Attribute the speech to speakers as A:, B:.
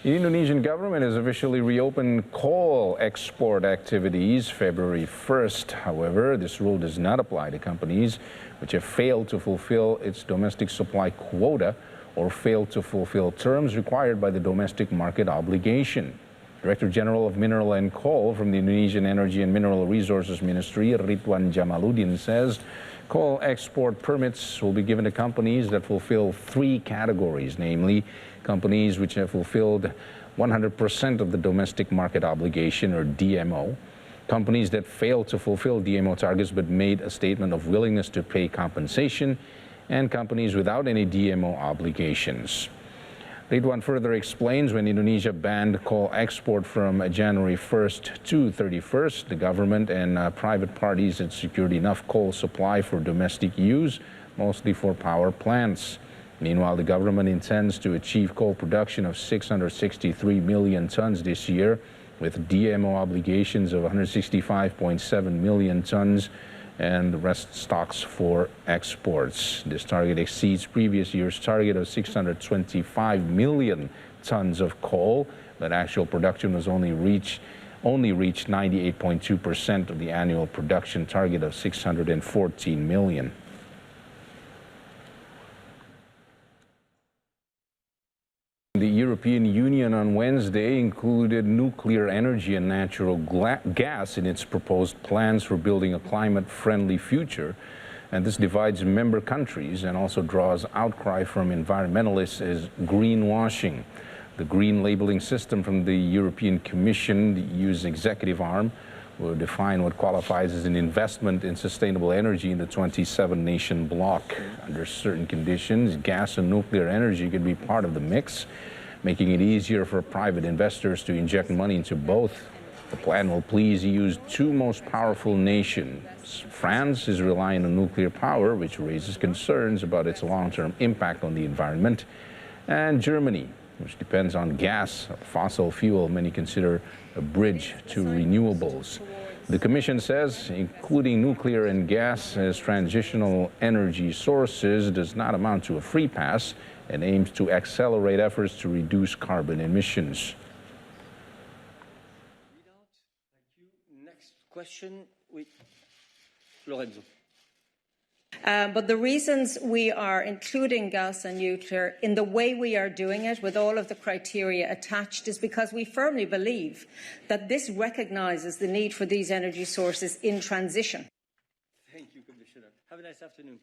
A: The Indonesian government has officially reopened coal export activities February 1st. However, this rule does not apply to companies which have failed to fulfill its domestic supply quota or failed to fulfill terms required by the domestic market obligation. Director General of Mineral and Coal from the Indonesian Energy and Mineral Resources Ministry, Ridwan Jamaluddin, says coal export permits will be given to companies that fulfill three categories, namely companies which have fulfilled 100% of the domestic market obligation, or DMO, companies that failed to fulfill DMO targets but made a statement of willingness to pay compensation, and companies without any DMO obligations. Ridwan further explains when Indonesia banned coal export from January 1st to 31st, the government and private parties had secured enough coal supply for domestic use, mostly for power plants. Meanwhile, the government intends to achieve coal production of 663 million tons this year, with DMO obligations of 165.7 million tons and the rest stocks for exports. This target exceeds previous year's target of 625 million tons of coal, but actual production was only reached 98.2% of the annual production target of 614 million. The European Union on Wednesday included nuclear energy and natural gas in its proposed plans for building a climate-friendly future. And this divides member countries and also draws outcry from environmentalists as greenwashing. The green labeling system from the European Commission, the EU's executive arm, will define what qualifies as an investment in sustainable energy in the 27-nation bloc. Under certain conditions, gas and nuclear energy could be part of the mix, making it easier for private investors to inject money into both. The plan will please EU's two most powerful nations. France is relying on nuclear power, which raises concerns about its long-term impact on the environment, and Germany, which depends on gas, a fossil fuel many consider a bridge to renewables. The Commission says including nuclear and gas as transitional energy sources does not amount to a free pass and aims to accelerate efforts to reduce carbon emissions.
B: Next question with Lorenzo.
C: But the reasons we are including gas and nuclear in the way we are doing it, with all of the criteria attached, is because we firmly believe that this recognises the need for these energy sources in transition.
B: Thank you, Commissioner. Have a nice afternoon.